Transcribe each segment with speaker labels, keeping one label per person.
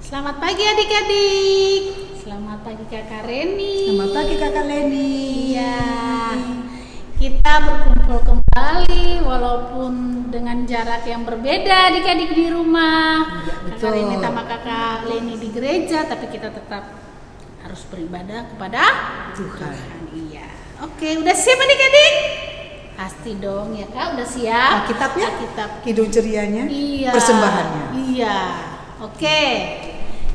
Speaker 1: Selamat pagi adik-adik. Selamat pagi Kakak Reni.
Speaker 2: Selamat pagi Kakak Leni.
Speaker 1: Iya. Kita berkumpul kembali walaupun dengan jarak yang berbeda adik-adik di rumah.
Speaker 2: Iya,
Speaker 1: Kakak
Speaker 2: betul.
Speaker 1: Reni sama Kakak Leni di gereja, tapi kita tetap harus beribadah kepada
Speaker 2: Tuhan.
Speaker 1: Iya. Oke, udah siap adik-adik? Pasti dong ya Kak, udah siap?
Speaker 2: Alkitabnya?
Speaker 1: Alkitab.
Speaker 2: Kidung cerianya,
Speaker 1: Iya.
Speaker 2: persembahannya.
Speaker 1: Iya. Oke.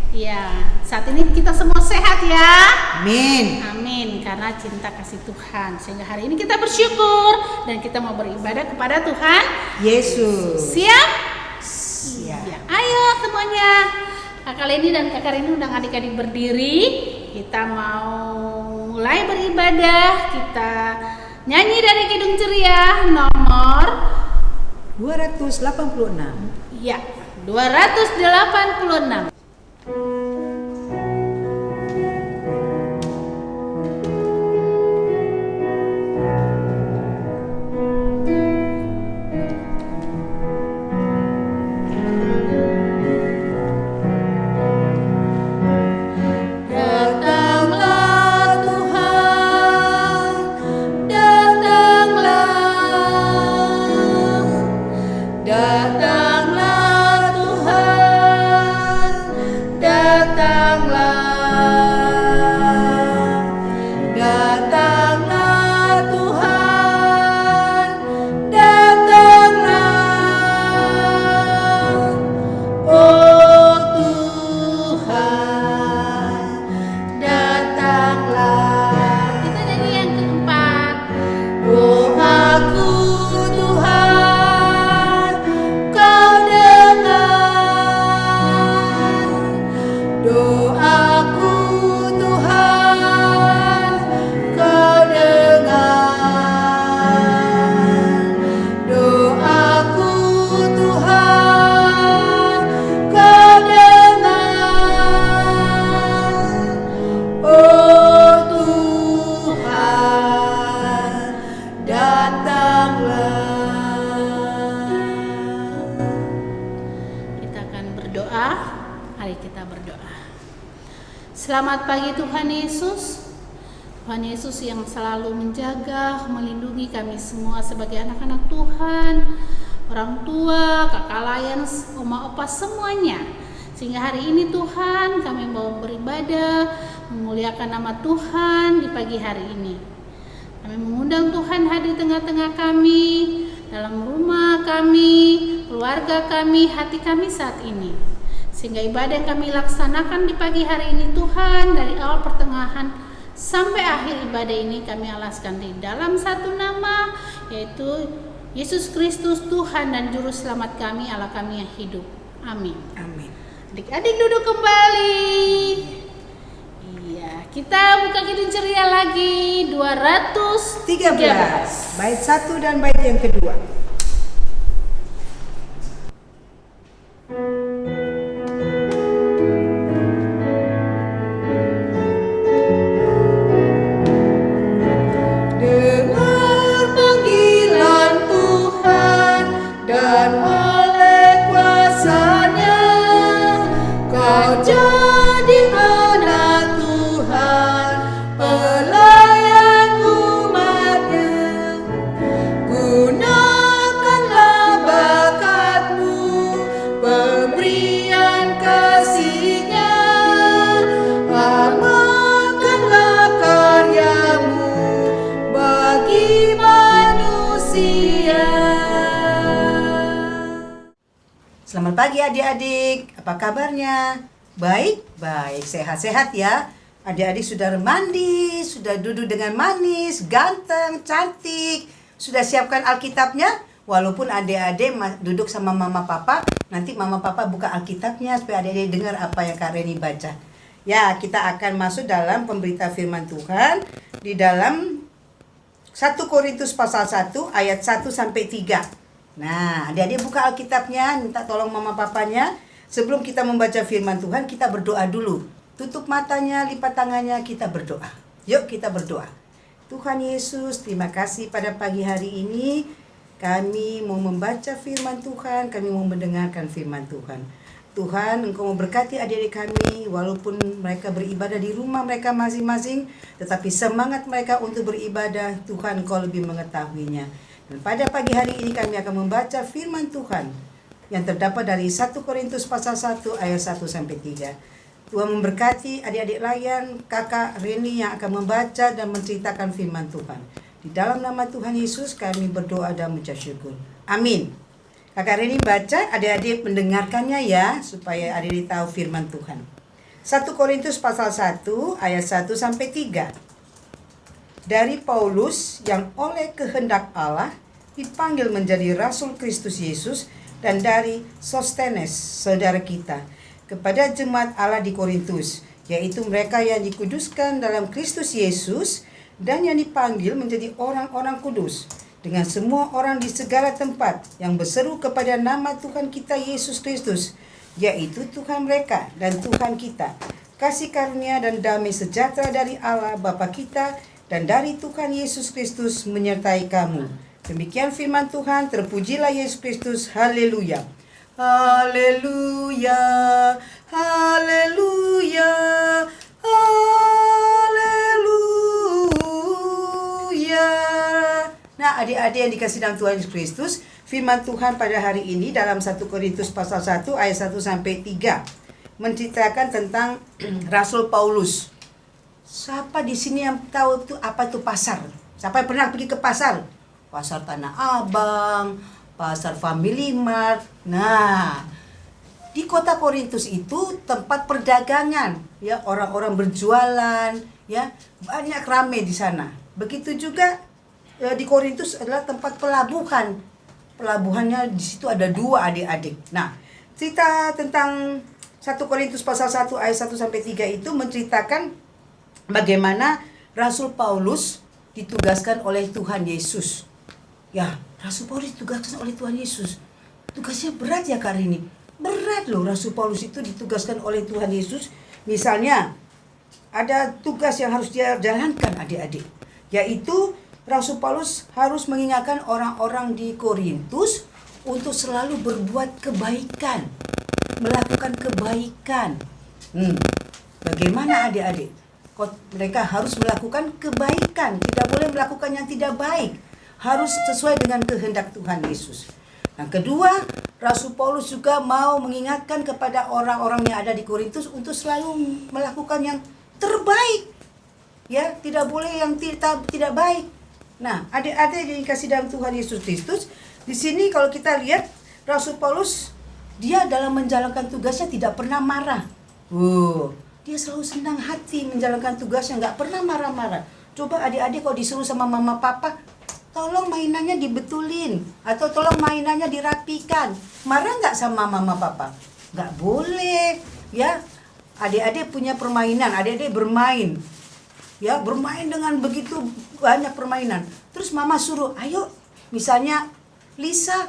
Speaker 1: Iya. Saat ini kita semua sehat ya.
Speaker 2: Amin.
Speaker 1: Amin. Karena cinta kasih Tuhan. Sehingga hari ini kita bersyukur dan kita mau beribadah kepada Tuhan
Speaker 2: Yesus.
Speaker 1: Siap?
Speaker 2: Siap.
Speaker 1: Iya. Ayo semuanya. Kakak Leni dan Kakak Reni undang adik-adik berdiri. Kita mau mulai beribadah. Kita nyanyi dari Kidung Ceria nomor
Speaker 2: 286.
Speaker 1: ya 286. Datanglah Tuhan, datanglah, datanglah Tuhan, datanglah, datanglah Tuhan, datanglah, oh Tuhan, datanglah. Kita nyanyi yang keempat. Doaku Tuhan, Kau dengar. Doaku Tuhan, Kau dengar. Doaku Tuhan, Kau dengar. Oh Tuhan, datanglah. Kita akan berdoa. Mari kita berdoa. Selamat pagi Tuhan Yesus. Tuhan Yesus yang selalu menjaga, melindungi kami semua sebagai anak-anak Tuhan, orang tua, kakak layan, oma opa semuanya. Sehingga hari ini Tuhan kami mau beribadah, memuliakan nama Tuhan di pagi hari ini. Kami mengundang Tuhan hadir di tengah-tengah kami, dalam rumah kami, keluarga kami, hati kami saat ini. Sehingga ibadah yang kami laksanakan di pagi hari ini Tuhan, dari awal pertengahan sampai akhir ibadah ini kami alaskan di dalam satu nama, yaitu Yesus Kristus Tuhan dan Juru Selamat kami, Allah kami yang hidup. Amin.
Speaker 2: Amin.
Speaker 1: Adik-adik duduk kembali. Iya, kita buka Kidung Ceria lagi
Speaker 2: 13. Bait 1 dan bait yang kedua.
Speaker 1: Dengar panggilan Tuhan dan oleh kuasa-Nya kau jadi anak Tuhan, pelayan umat-Nya. Gunakanlah bakatmu, pemberian kasih-Nya, amalkanlah karyamu bagi manusia.
Speaker 2: Selamat pagi adik-adik. Apa kabarnya? Baik, baik. Sehat-sehat ya. Adik-adik sudah mandi, sudah duduk dengan manis, ganteng, cantik. Sudah siapkan Alkitabnya? Walaupun adik-adik duduk sama mama papa, nanti mama papa buka Alkitabnya supaya adik-adik dengar apa yang Kak Reni baca. Ya, kita akan masuk dalam pemberita firman Tuhan di dalam 1 Korintus pasal 1 ayat 1 sampai 3. Nah, adik-adik buka Alkitabnya, minta tolong mama papanya. Sebelum kita membaca firman Tuhan, kita berdoa dulu. Tutup matanya, lipat tangannya, kita berdoa. Yuk kita berdoa. Tuhan Yesus, terima kasih pada pagi hari ini. Kami mau membaca firman Tuhan, kami mau mendengarkan firman Tuhan. Tuhan, Engkau memberkati adik-adik kami, walaupun mereka beribadah di rumah mereka masing-masing, tetapi semangat mereka untuk beribadah, Tuhan Engkau lebih mengetahuinya. Dan pada pagi hari ini kami akan membaca firman Tuhan yang terdapat dari 1 Korintus pasal 1 ayat 1 sampai 3. Tuhan memberkati adik-adik layan, kakak Reni yang akan membaca dan menceritakan firman Tuhan. Di dalam nama Tuhan Yesus kami berdoa dan mengucap syukur. Amin. Kakak Reni baca, adik-adik mendengarkannya ya, supaya adik-adik tahu firman Tuhan. 1 Korintus pasal 1 ayat 1 sampai 3. Dari Paulus yang oleh kehendak Allah dipanggil menjadi Rasul Kristus Yesus, dan dari Sostenes saudara kita, kepada jemaat Allah di Korintus, yaitu mereka yang dikuduskan dalam Kristus Yesus dan yang dipanggil menjadi orang-orang kudus, dengan semua orang di segala tempat yang berseru kepada nama Tuhan kita Yesus Kristus, yaitu Tuhan mereka dan Tuhan kita. Kasih karunia dan damai sejahtera dari Allah Bapa kita dan dari Tuhan Yesus Kristus menyertai kamu. Demikian firman Tuhan, terpujilah Yesus Kristus, haleluya. Haleluya, haleluya, haleluya. Nah, adik-adik yang dikasih dalam Tuhan Yesus Kristus, firman Tuhan pada hari ini dalam 1 Korintus pasal 1 ayat 1 sampai 3 menceritakan tentang Rasul Paulus. Siapa di sini yang tahu itu apa itu pasar? Siapa yang pernah pergi ke pasar? Pasar Tanah Abang, pasar Family Mart. Nah, di kota Korintus itu tempat perdagangan, ya, orang-orang berjualan, ya, banyak ramai di sana. Begitu juga di Korintus adalah tempat pelabuhan. Pelabuhannya di situ ada 2 adik-adik. Nah, cerita tentang 1 Korintus pasal 1 ayat 1 sampai 3 itu menceritakan bagaimana Rasul Paulus ditugaskan oleh Tuhan Yesus. Ya, Rasul Paulus ditugaskan oleh Tuhan Yesus. Tugasnya berat ya kali ini. Berat loh Rasul Paulus itu ditugaskan oleh Tuhan Yesus. Misalnya, ada tugas yang harus dia jalankan adik-adik, yaitu Rasul Paulus harus mengingatkan orang-orang di Korintus untuk selalu berbuat kebaikan, melakukan kebaikan. Bagaimana adik-adik? Mereka harus melakukan kebaikan, tidak boleh melakukan yang tidak baik. Harus sesuai dengan kehendak Tuhan Yesus. Yang kedua, Rasul Paulus juga mau mengingatkan kepada orang-orang yang ada di Korintus untuk selalu melakukan yang terbaik. Ya, tidak boleh yang tidak baik. Nah, adik-adik yang dikasih dalam Tuhan Yesus Kristus, di sini kalau kita lihat Rasul Paulus, dia dalam menjalankan tugasnya tidak pernah marah. Dia selalu senang hati menjalankan tugasnya, nggak pernah marah-marah. Coba adik-adik kalau disuruh sama mama papa, tolong mainannya dibetulin atau tolong mainannya dirapikan, marah nggak sama mama papa? Nggak boleh, ya. Adik-adik punya permainan, adik-adik bermain. Ya, bermain dengan begitu banyak permainan. Terus mama suruh, ayo, misalnya Lisa,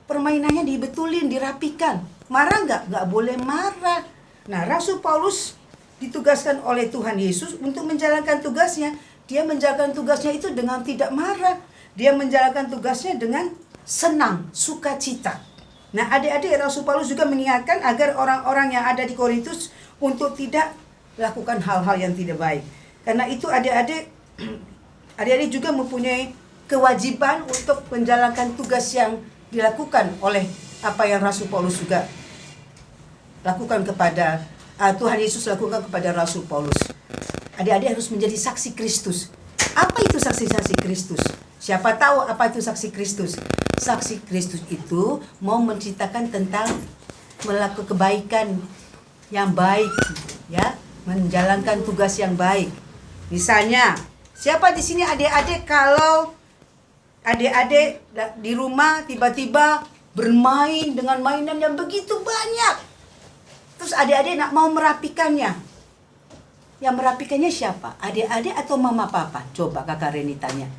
Speaker 2: permainannya dibetulin, dirapikan. Marah nggak? Nggak boleh marah. Nah, Rasul Paulus ditugaskan oleh Tuhan Yesus untuk menjalankan tugasnya. Dia menjalankan tugasnya itu dengan tidak marah. Dia menjalankan tugasnya dengan senang, sukacita. Nah, adik-adik, Rasul Paulus juga mengingatkan agar orang-orang yang ada di Korintus untuk tidak lakukan hal-hal yang tidak baik. Karena itu adik-adik juga mempunyai kewajiban untuk menjalankan tugas yang dilakukan oleh apa yang Rasul Paulus juga lakukan kepada Tuhan Yesus lakukan kepada Rasul Paulus. Adik-adik harus menjadi saksi Kristus. Apa itu saksi-saksi Kristus? Siapa tahu apa itu saksi Kristus? Saksi Kristus itu mau menceritakan tentang melakukan kebaikan yang baik, ya, menjalankan tugas yang baik. Misalnya, siapa di sini adik-adik kalau adik-adik di rumah tiba-tiba bermain dengan mainan yang begitu banyak, terus adik-adik nak mau merapikannya? Yang merapikannya siapa? Adik-adik atau mama papa? Coba kakak Reni tanya.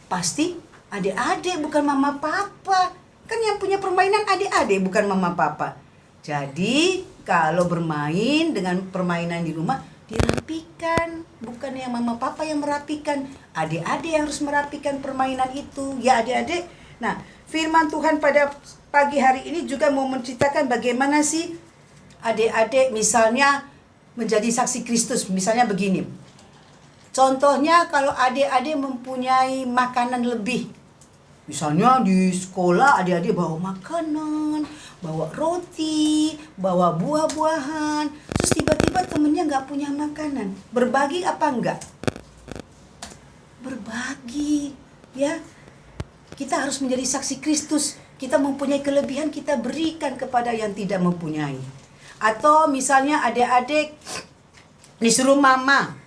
Speaker 2: Pasti adik-adik, bukan mama papa. Kan yang punya permainan adik-adik, bukan mama papa. Jadi kalau bermain dengan permainan di rumah, dirapikan, bukan yang mama papa yang merapikan. Adik-adik yang harus merapikan permainan itu. Ya adik-adik. Nah, firman Tuhan pada pagi hari ini juga mau menceritakan bagaimana sih adik-adik misalnya menjadi saksi Kristus. Misalnya begini. Contohnya kalau adik-adik mempunyai makanan lebih. Misalnya di sekolah adik-adik bawa makanan, bawa roti, bawa buah-buahan. Terus tiba-tiba temennya nggak punya makanan. Berbagi apa enggak? Berbagi, ya. Kita harus menjadi saksi Kristus. Kita mempunyai kelebihan, kita berikan kepada yang tidak mempunyai. Atau misalnya adik-adik disuruh mama,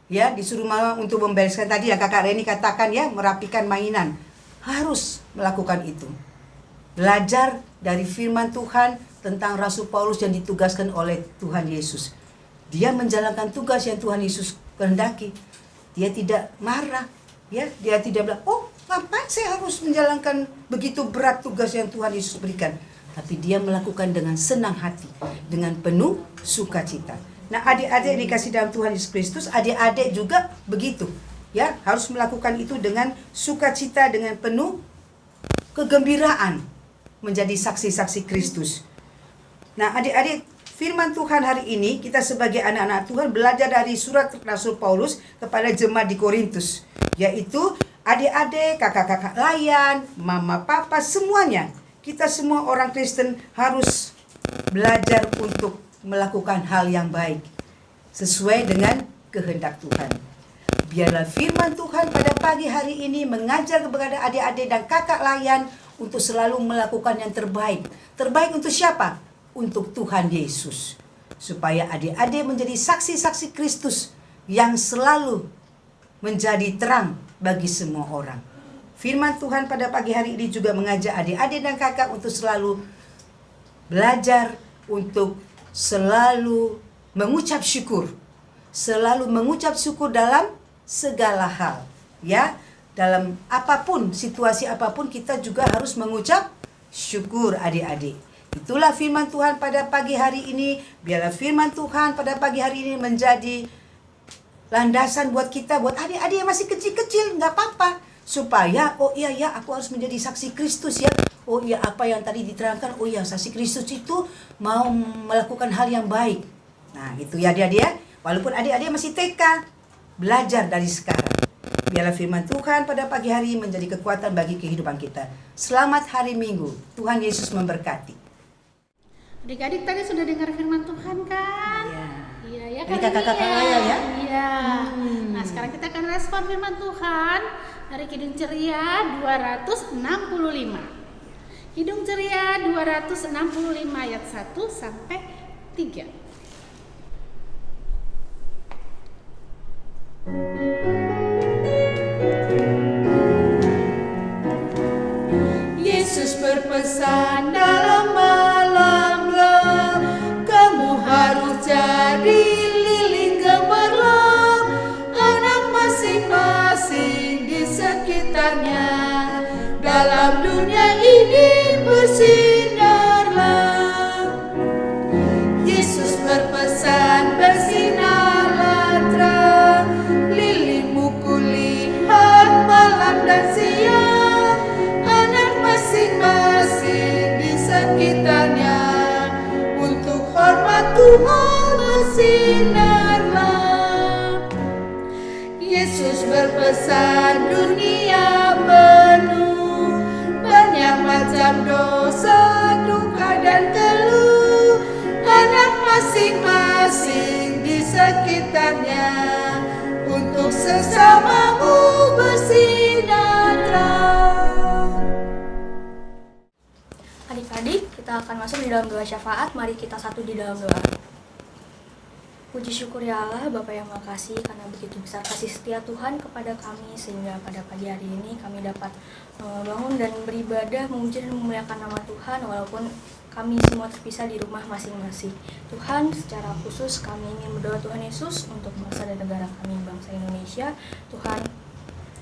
Speaker 2: ya, disuruh mama untuk membereskan tadi yang Kakak Reni katakan ya, merapikan mainan. Harus melakukan itu. Belajar dari firman Tuhan tentang Rasul Paulus yang ditugaskan oleh Tuhan Yesus. Dia menjalankan tugas yang Tuhan Yesus kehendaki. Dia tidak marah, ya. Dia tidak bilang, "Oh, ngapain saya harus menjalankan begitu berat tugas yang Tuhan Yesus berikan?" Tapi dia melakukan dengan senang hati, dengan penuh sukacita. Nah, adik-adik yang dikasih dalam Tuhan Yesus Kristus, adik-adik juga begitu. Ya, harus melakukan itu dengan sukacita, dengan penuh kegembiraan, menjadi saksi-saksi Kristus. Nah, adik-adik, firman Tuhan hari ini kita sebagai anak-anak Tuhan belajar dari surat Rasul Paulus kepada jemaat di Korintus, yaitu adik-adik, kakak-kakak layan, mama, papa, semuanya. Kita semua orang Kristen harus belajar untuk melakukan hal yang baik sesuai dengan kehendak Tuhan. Biarlah firman Tuhan pada pagi hari ini mengajar kepada adik-adik dan kakak layan untuk selalu melakukan yang terbaik. Terbaik untuk siapa? Untuk Tuhan Yesus. Supaya adik-adik menjadi saksi-saksi Kristus yang selalu menjadi terang bagi semua orang. Firman Tuhan pada pagi hari ini juga mengajak adik-adik dan kakak untuk selalu belajar untuk selalu mengucap syukur. Selalu mengucap syukur dalam segala hal, ya. Dalam apapun, situasi apapun kita juga harus mengucap syukur, adik-adik. Itulah firman Tuhan pada pagi hari ini. Biarlah firman Tuhan pada pagi hari ini menjadi landasan buat kita, buat adik-adik yang masih kecil-kecil, nggak apa-apa. Supaya, oh iya ya, aku harus menjadi saksi Kristus ya. Oh iya, apa yang tadi diterangkan, oh iya, saksi Kristus itu mau melakukan hal yang baik. Nah, itu ya adik-adik ya. Walaupun adik-adik masih TK, belajar dari sekarang. Biarlah firman Tuhan pada pagi hari menjadi kekuatan bagi kehidupan kita. Selamat hari Minggu. Tuhan Yesus memberkati.
Speaker 1: Adik-adik tadi sudah dengar firman Tuhan kan?
Speaker 2: Iya.
Speaker 1: Iya ya
Speaker 2: Ini
Speaker 1: kan?
Speaker 2: kakak-kakak saya ya.
Speaker 1: Iya. Nah, sekarang kita akan respon firman Tuhan dari Kidung Ceria 265. Kidung Ceria 265 ayat 1 sampai 3.
Speaker 3: Yesus berpesan dalam malam gelap, kamu harus jadi lilin gemerlap, anak masing-masing di sekitarnya, dalam dunia ini bersinarlah. Yesus berpesan bersinarlah terang, lilinmu kulihat malam dan siang, anak masing-masing di sekitarnya, untuk hormat Tuhan bersinarlah. Yesus berpesan dunia penuh banyak macam dosa, duka dan keluh, anak masing-masing di sekitarnya, untuk sesamamu bersinar terang.
Speaker 4: Adik-adik, kita akan masuk di dalam doa syafaat. Mari kita satu di dalam doa. Puji syukur ya Allah, Bapa yang makasih karena begitu besar kasih setia Tuhan kepada kami, sehingga pada pagi hari ini kami dapat bangun dan beribadah, memuji dan memuliakan nama Tuhan walaupun kami semua terpisah di rumah masing-masing. Tuhan, secara khusus kami ingin berdoa Tuhan Yesus untuk bangsa dan negara kami, bangsa Indonesia. Tuhan,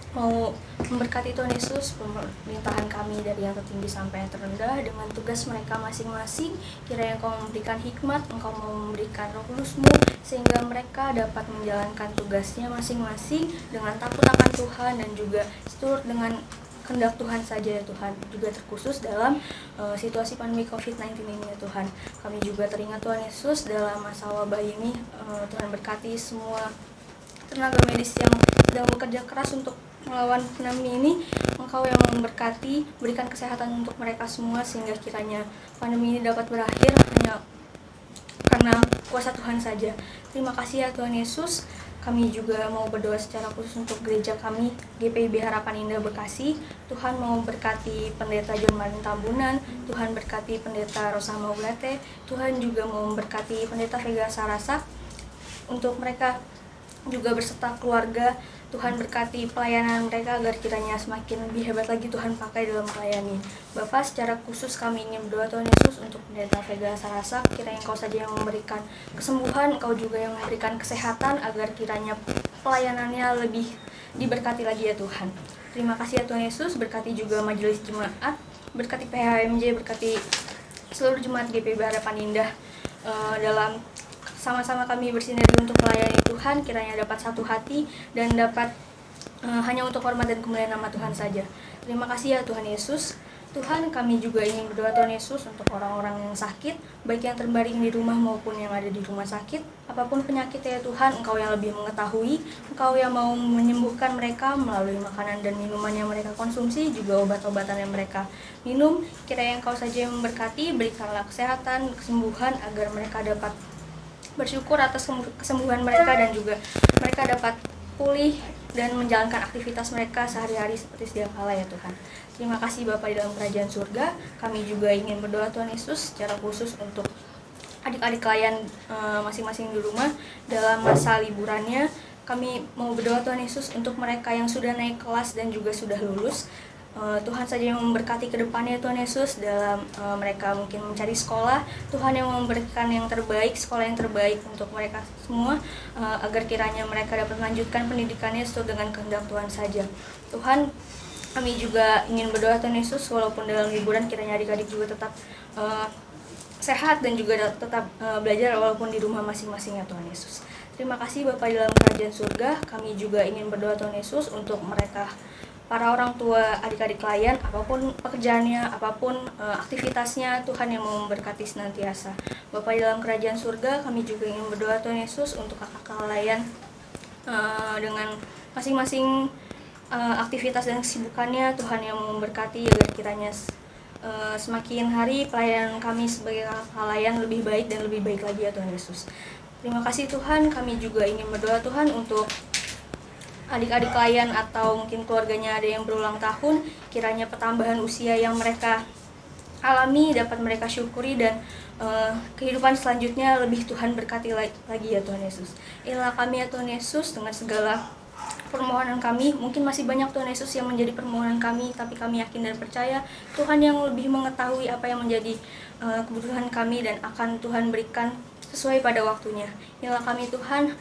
Speaker 4: mau memberkati Tuhan Yesus pemerintahan kami dari yang tertinggi sampai yang terendah dengan tugas mereka masing-masing. Kiranya Engkau memberikan hikmat, Engkau memberikan Roh Kudus-Mu, sehingga mereka dapat menjalankan tugasnya masing-masing dengan takut akan Tuhan dan juga seturut dengan kehendak Tuhan saja ya Tuhan, juga terkhusus dalam situasi pandemi COVID-19 ini ya Tuhan. Kami juga teringat Tuhan Yesus dalam masa wabah ini, Tuhan berkati semua tenaga medis yang sedang bekerja keras untuk melawan pandemi ini. Engkau yang memberkati, berikan kesehatan untuk mereka semua sehingga kiranya pandemi ini dapat berakhir hanya karena kuasa Tuhan saja. Terima kasih ya Tuhan Yesus. Kami juga mau berdoa secara khusus untuk gereja kami, GPIB Harapan Indah Bekasi. Tuhan mau berkati Pendeta John Martin Tambunan, Tuhan berkati Pendeta Rosa Maulete, Tuhan juga mau memberkati Pendeta Vega Sarasa. Untuk mereka juga berserta keluarga, Tuhan berkati pelayanan mereka agar kiranya semakin lebih hebat lagi Tuhan pakai dalam melayani. Bapak, secara khusus kami ingin berdoa Tuhan Yesus untuk Pendeta Vega Sarasa, kiranya Engkau saja yang memberikan kesembuhan, Engkau juga yang memberikan kesehatan agar kiranya pelayanannya lebih diberkati lagi ya Tuhan. Terima kasih ya Tuhan Yesus, berkati juga majelis jemaat, berkati PHMJ, berkati seluruh jemaat GPIB Harapan Indah dalam sama-sama kami bersinergi untuk melayani Tuhan, kiranya dapat satu hati dan dapat hanya untuk hormat dan kemuliaan nama Tuhan saja. Terima kasih ya Tuhan Yesus. Tuhan, kami juga ingin berdoa Tuhan Yesus untuk orang-orang yang sakit, baik yang terbaring di rumah maupun yang ada di rumah sakit. Apapun penyakitnya ya Tuhan, Engkau yang lebih mengetahui, Engkau yang mau menyembuhkan mereka melalui makanan dan minuman yang mereka konsumsi, juga obat-obatan yang mereka minum. Kiranya Engkau saja yang memberkati, berikanlah kesehatan, kesembuhan agar mereka dapat bersyukur atas kesembuhan mereka dan juga mereka dapat pulih dan menjalankan aktivitas mereka sehari-hari seperti sedia kala ya Tuhan. Terima kasih Bapa di dalam kerajaan surga. Kami juga ingin berdoa Tuhan Yesus secara khusus untuk adik-adik klien masing-masing di rumah dalam masa liburannya. Kami mau berdoa Tuhan Yesus untuk mereka yang sudah naik kelas dan juga sudah lulus. Tuhan saja yang memberkati ke depannya Tuhan Yesus dalam mereka mungkin mencari sekolah. Tuhan yang memberikan yang terbaik, sekolah yang terbaik untuk mereka semua, agar kiranya mereka dapat melanjutkan pendidikannya sesuai dengan kehendak Tuhan saja. Tuhan, kami juga ingin berdoa Tuhan Yesus walaupun dalam liburan kiranya adik-adik juga tetap sehat dan juga tetap belajar walaupun di rumah masing-masing ya Tuhan Yesus. Terima kasih Bapa di dalam kerajaan surga. Kami juga ingin berdoa Tuhan Yesus untuk mereka, para orang tua adik-adik klien, apapun pekerjaannya, apapun aktivitasnya, Tuhan yang mau memberkati senantiasa. Bapa di dalam kerajaan surga, kami juga ingin berdoa Tuhan Yesus untuk kakak klien dengan masing-masing aktivitas dan kesibukannya. Tuhan yang mau memberkati agar kiranya semakin hari pelayanan kami sebagai kakak klien lebih baik dan lebih baik lagi ya Tuhan Yesus. Terima kasih Tuhan. Kami juga ingin berdoa Tuhan untuk adik-adik klien atau mungkin keluarganya ada yang berulang tahun, kiranya pertambahan usia yang mereka alami dapat mereka syukuri dan kehidupan selanjutnya lebih Tuhan berkati lagi ya Tuhan Yesus. Inilah kami ya Tuhan Yesus dengan segala permohonan kami. Mungkin masih banyak Tuhan Yesus yang menjadi permohonan kami, tapi kami yakin dan percaya Tuhan yang lebih mengetahui apa yang menjadi kebutuhan kami dan akan Tuhan berikan sesuai pada waktunya. Inilah kami Tuhan.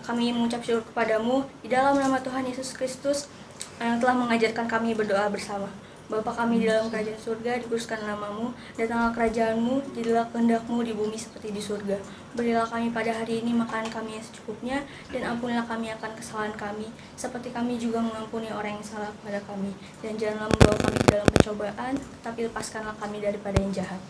Speaker 4: Kami mengucap syukur kepadamu di dalam nama Tuhan Yesus Kristus yang telah mengajarkan kami berdoa bersama. Bapa kami di dalam kerajaan surga, dikuduskan namamu, datanglah kerajaanmu, jadilah kehendakmu di bumi seperti di surga. Berilah kami pada hari ini makanan kami yang secukupnya, dan ampunilah kami akan kesalahan kami, seperti kami juga mengampuni orang yang salah kepada kami. Dan janganlah membawa kami ke dalam pencobaan, tapi lepaskanlah kami daripada yang jahat.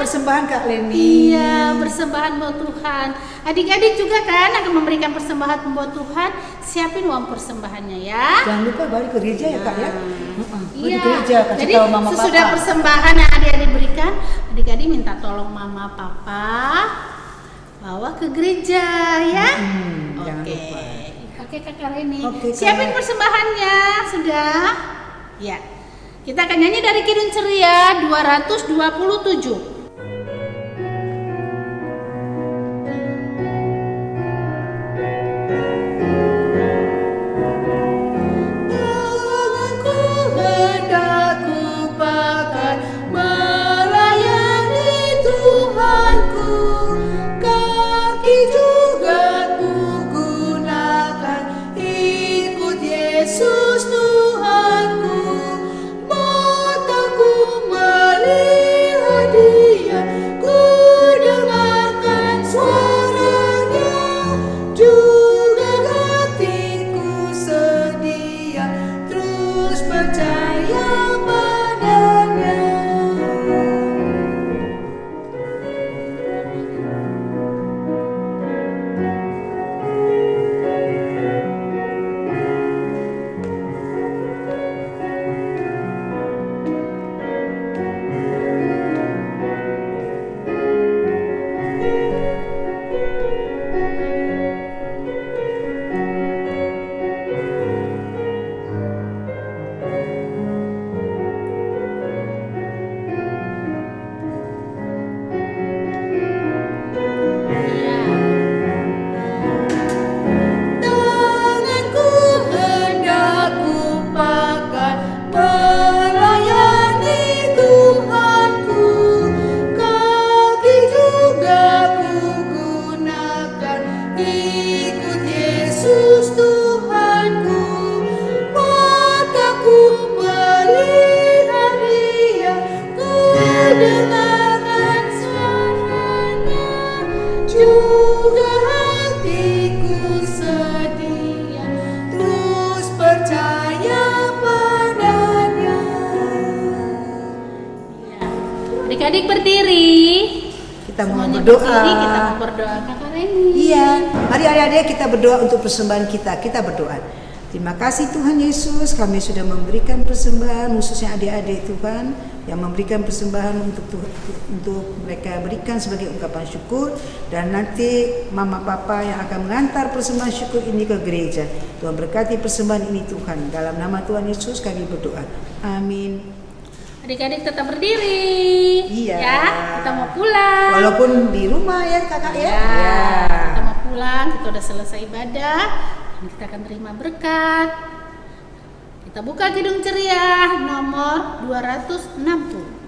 Speaker 2: Persembahan Kak Leni.
Speaker 1: Iya, persembahan buat Tuhan. Adik-adik juga kan akan memberikan persembahan buat Tuhan. Siapin uang persembahannya ya.
Speaker 2: Jangan lupa balik ke gereja ya Kak ya.
Speaker 1: Iya.
Speaker 2: Di gereja kasih
Speaker 1: Jadi
Speaker 2: tahu mama
Speaker 1: sesudah
Speaker 2: papa.
Speaker 1: persembahan yang adik-adik berikan, adik-adik minta tolong mama papa bawa ke gereja ya.
Speaker 2: Jangan
Speaker 1: Oke.
Speaker 2: lupa.
Speaker 1: Oke Kakak Leni.
Speaker 2: Oke, Kak.
Speaker 1: Siapin persembahannya sudah. Ya. Kita akan nyanyi dari Kidung Ceria 227.
Speaker 2: berdoa.
Speaker 1: berdiri, kita memperdoakan Kak Reni.
Speaker 2: Iya, mari adik-adik kita berdoa untuk persembahan kita. Kita berdoa. Terima kasih Tuhan Yesus, kami sudah memberikan persembahan, khususnya adik-adik Tuhan yang memberikan persembahan untuk mereka berikan sebagai ungkapan syukur, dan nanti mama papa yang akan mengantar persembahan syukur ini ke gereja. Tuhan berkati persembahan ini Tuhan. Dalam nama Tuhan Yesus kami berdoa. Amin.
Speaker 1: Adik-adik tetap berdiri.
Speaker 2: Iya.
Speaker 1: Ya, kita mau pulang.
Speaker 2: Walaupun di rumah ya kakak ya.
Speaker 1: Ya, kita mau pulang, kita udah selesai ibadah, dan kita akan terima berkat. Kita buka Kidung Ceria nomor 260.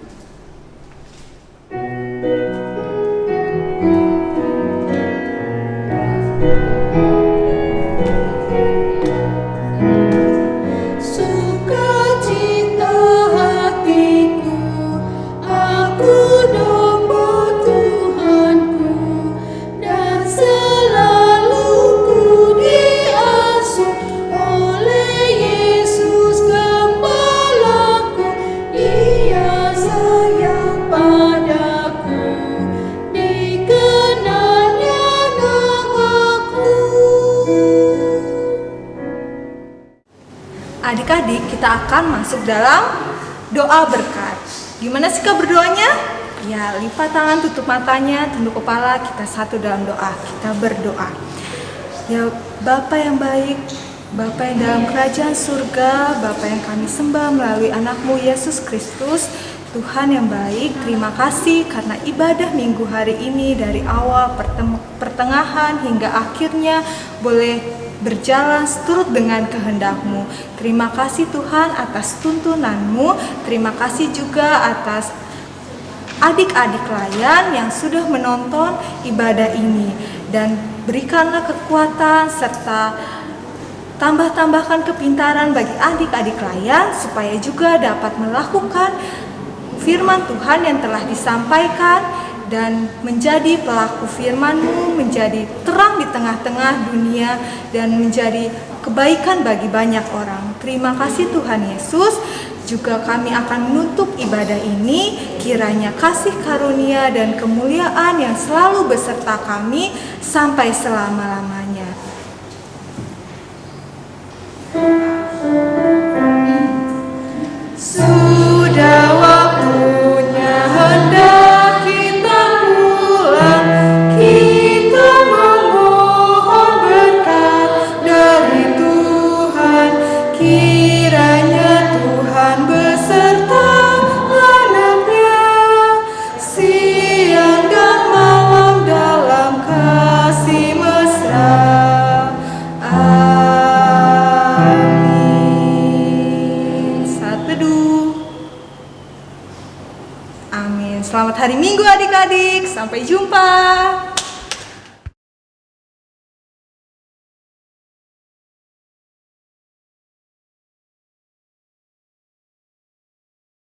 Speaker 3: Sukacita hatiku, aku domba Tuhanku, dan selalu ku diasuh oleh Yesus Gembalaku. Dia sayang padaku, dikenalnya namaku.
Speaker 5: Adik-adik, kita akan masuk dalam doa berkat. Gimana sih Kak berdoanya? Ya, lipat tangan, tutup matanya, tunduk kepala, kita satu dalam doa. Kita berdoa. Ya, Bapa yang baik, Bapa yang dalam kerajaan surga, Bapa yang kami sembah melalui anakmu Yesus Kristus, Tuhan yang baik, terima kasih karena ibadah minggu hari ini dari awal pertengahan hingga akhirnya boleh berjalan seturut dengan kehendak-Mu. Terima kasih Tuhan atas tuntunan-Mu, terima kasih juga atas adik-adik layan yang sudah menonton ibadah ini, dan berikanlah kekuatan serta tambahkan kepintaran bagi adik-adik layan supaya juga dapat melakukan firman Tuhan yang telah disampaikan dan menjadi pelaku firman-Mu, menjadi terang di tengah-tengah dunia dan menjadi kebaikan bagi banyak orang. Terima kasih Tuhan Yesus. Juga kami akan menutup ibadah ini, kiranya kasih karunia dan kemuliaan yang selalu beserta kami sampai selama-lamanya.
Speaker 3: Sudah waktunya hendak kita pulang, kita memohon berkat dari Tuhan. Kiranya Tuhan beserta anaknya, siang dan malam dalam kasih mesra.
Speaker 5: Amin. Selamat hari Minggu adik-adik. Sampai jumpa.